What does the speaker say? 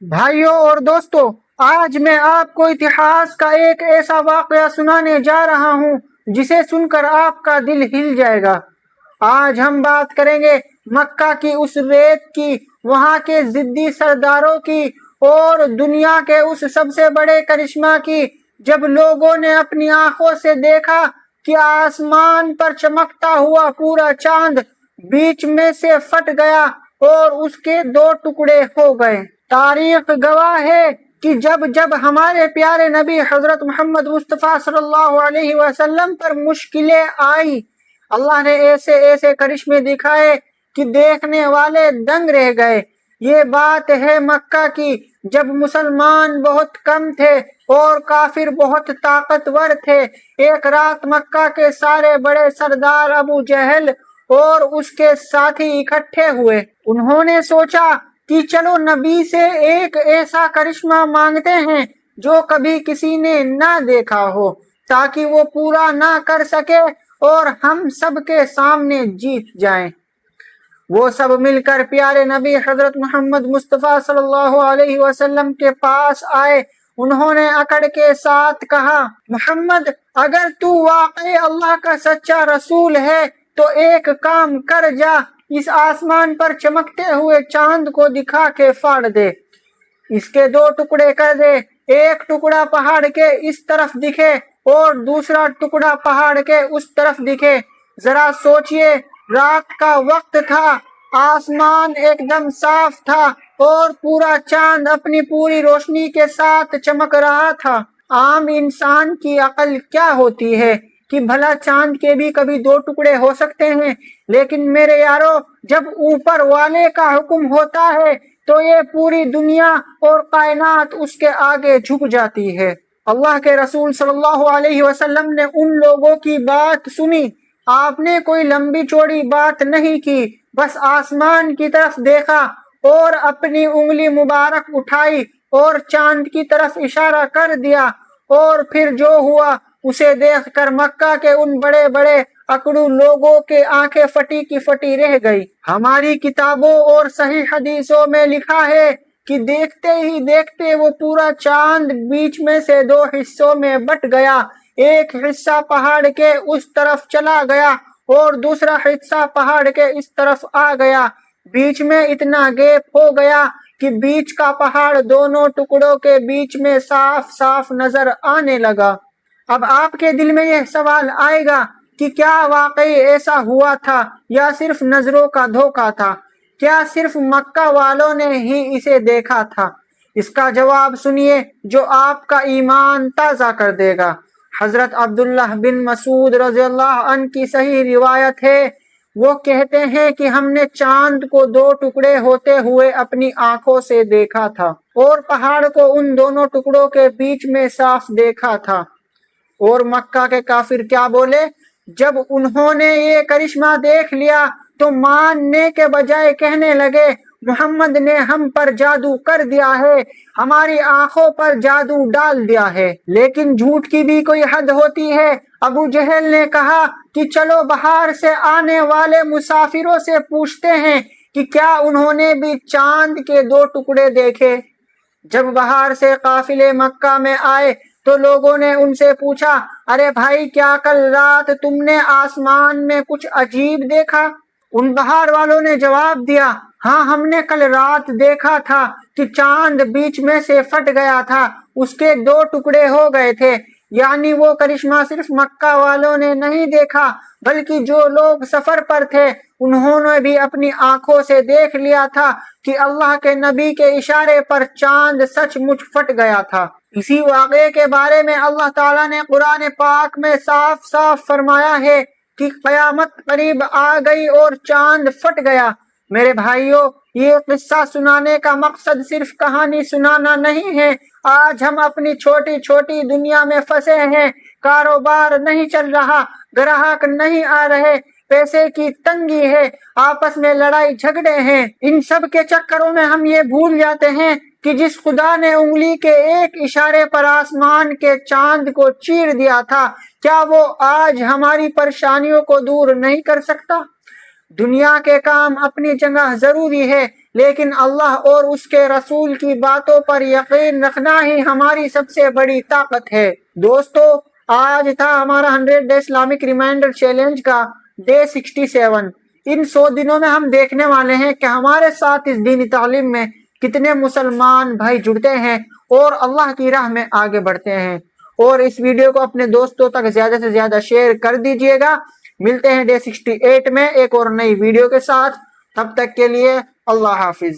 بھائیوں اور دوستو، آج میں آپ کو اتہاس کا ایک ایسا واقعہ سنانے جا رہا ہوں جسے سن کر آپ کا دل ہل جائے گا۔ آج ہم بات کریں گے مکہ کی اس ریت کی، وہاں کے ضدی سرداروں کی، اور دنیا کے اس سب سے بڑے کرشمہ کی، جب لوگوں نے اپنی آنکھوں سے دیکھا کہ آسمان پر چمکتا ہوا پورا چاند بیچ میں سے پھٹ گیا اور اس کے دو ٹکڑے ہو گئے۔ تاریخ گواہ ہے کہ جب جب ہمارے پیارے نبی حضرت محمد مصطفیٰ صلی اللہ علیہ وسلم پر مشکلیں آئی، اللہ نے ایسے ایسے کرشمے دکھائے کہ دیکھنے والے دنگ رہ گئے۔ یہ بات ہے مکہ کی، جب مسلمان بہت کم تھے اور کافر بہت طاقتور تھے۔ ایک رات مکہ کے سارے بڑے سردار ابو جہل اور اس کے ساتھی اکٹھے ہوئے۔ انہوں نے سوچا کہ چلو نبی سے ایک ایسا کرشمہ مانگتے ہیں جو کبھی کسی نے نہ دیکھا ہو، تاکہ وہ پورا نہ کر سکے اور ہم سب کے سامنے جیت جائیں۔ وہ سب مل کر پیارے نبی حضرت محمد مصطفیٰ صلی اللہ علیہ وسلم کے پاس آئے۔ انہوں نے اکڑ کے ساتھ کہا، محمد، اگر تو واقعی اللہ کا سچا رسول ہے تو ایک کام کر جا، اس آسمان پر چمکتے ہوئے چاند کو دکھا کے پھاڑ دے، اس کے دو ٹکڑے کر دے، ایک ٹکڑا پہاڑ کے اس طرف دکھے اور دوسرا ٹکڑا پہاڑ کے اس طرف دکھے۔ ذرا سوچئے، رات کا وقت تھا، آسمان ایک دم صاف تھا اور پورا چاند اپنی پوری روشنی کے ساتھ چمک رہا تھا۔ عام انسان کی عقل کیا ہوتی ہے کہ بھلا چاند کے بھی کبھی دو ٹکڑے ہو سکتے ہیں، لیکن میرے یارو، جب اوپر والے کا حکم ہوتا ہے تو یہ پوری دنیا اور کائنات اس کے آگے جھک جاتی ہے۔ اللہ کے رسول صلی اللہ علیہ وسلم نے ان لوگوں کی بات سنی۔ آپ نے کوئی لمبی چوڑی بات نہیں کی، بس آسمان کی طرف دیکھا اور اپنی انگلی مبارک اٹھائی اور چاند کی طرف اشارہ کر دیا، اور پھر جو ہوا اسے دیکھ کر مکہ کے ان بڑے بڑے اکڑو لوگوں کے آنکھیں پھٹی کی پھٹی رہ گئی۔ ہماری کتابوں اور صحیح حدیثوں میں لکھا ہے کہ دیکھتے ہی دیکھتے وہ پورا چاند بیچ میں سے دو حصوں میں بٹ گیا۔ ایک حصہ پہاڑ کے اس طرف چلا گیا اور دوسرا حصہ پہاڑ کے اس طرف آ گیا۔ بیچ میں اتنا گیپ ہو گیا کہ بیچ کا پہاڑ دونوں ٹکڑوں کے بیچ میں صاف صاف نظر آنے لگا۔ اب آپ کے دل میں یہ سوال آئے گا کہ کیا واقعی ایسا ہوا تھا یا صرف نظروں کا دھوکہ تھا؟ کیا صرف مکہ والوں نے ہی اسے دیکھا تھا؟ اس کا جواب سنیے جو آپ کا ایمان تازہ کر دے گا۔ حضرت عبداللہ بن مسعود رضی اللہ عنہ کی صحیح روایت ہے، وہ کہتے ہیں کہ ہم نے چاند کو دو ٹکڑے ہوتے ہوئے اپنی آنکھوں سے دیکھا تھا اور پہاڑ کو ان دونوں ٹکڑوں کے بیچ میں صاف دیکھا تھا۔ اور مکہ کے کافر کیا بولے؟ جب انہوں نے یہ کرشمہ دیکھ لیا تو ماننے کے بجائے کہنے لگے، محمد نے ہم پر جادو کر دیا ہے، ہماری آنکھوں پر جادو ڈال دیا ہے۔ لیکن جھوٹ کی بھی کوئی حد ہوتی ہے۔ ابو جہل نے کہا کہ چلو باہر سے آنے والے مسافروں سے پوچھتے ہیں کہ کیا انہوں نے بھی چاند کے دو ٹکڑے دیکھے۔ جب باہر سے قافلے مکہ میں آئے تو لوگوں نے ان سے پوچھا، ارے بھائی، کیا کل رات تم نے آسمان میں کچھ عجیب دیکھا؟ ان باہر والوں نے جواب دیا، ہاں، ہم نے کل رات دیکھا تھا کہ چاند بیچ میں سے پھٹ گیا تھا، اس کے دو ٹکڑے ہو گئے تھے۔ یعنی وہ کرشمہ صرف مکہ والوں نے نہیں دیکھا، بلکہ جو لوگ سفر پر تھے انہوں نے بھی اپنی آنکھوں سے دیکھ لیا تھا کہ اللہ کے نبی کے اشارے پر چاند سچ مچ پھٹ گیا تھا۔ اسی واقعے کے بارے میں اللہ تعالیٰ نے قرآن پاک میں صاف صاف فرمایا ہے کہ قیامت قریب آ گئی اور چاند پھٹ گیا۔ میرے بھائیوں، یہ قصہ سنانے کا مقصد صرف کہانی سنانا نہیں ہے۔ آج ہم اپنی چھوٹی چھوٹی دنیا میں پھنسے ہیں، کاروبار نہیں چل رہا، گراہک نہیں آ رہے، پیسے کی تنگی ہے، آپس میں لڑائی جھگڑے ہیں۔ ان سب کے چکروں میں ہم یہ بھول جاتے ہیں کہ جس خدا نے انگلی کے ایک اشارے پر آسمان کے چاند کو چیر دیا تھا، کیا وہ آج ہماری پریشانیوں کو دور نہیں کر سکتا؟ دنیا کے کام اپنی جگہ ضروری ہے، لیکن اللہ اور اس کے رسول کی باتوں پر یقین رکھنا ہی ہماری سب سے بڑی طاقت ہے۔ دوستو، آج تھا ہمارا 100 ڈے اسلامک ریمائنڈر چیلنج کا ڈے 67۔ ان 100 دنوں میں ہم دیکھنے والے ہیں کہ ہمارے ساتھ اس دینی تعلیم میں کتنے مسلمان بھائی جڑتے ہیں اور اللہ کی راہ میں آگے بڑھتے ہیں۔ اور اس ویڈیو کو اپنے دوستوں تک زیادہ سے زیادہ شیئر کر دیجئے گا۔ ملتے ہیں ڈے 68 میں ایک اور نئی ویڈیو کے ساتھ، تب تک کے لیے اللہ حافظ۔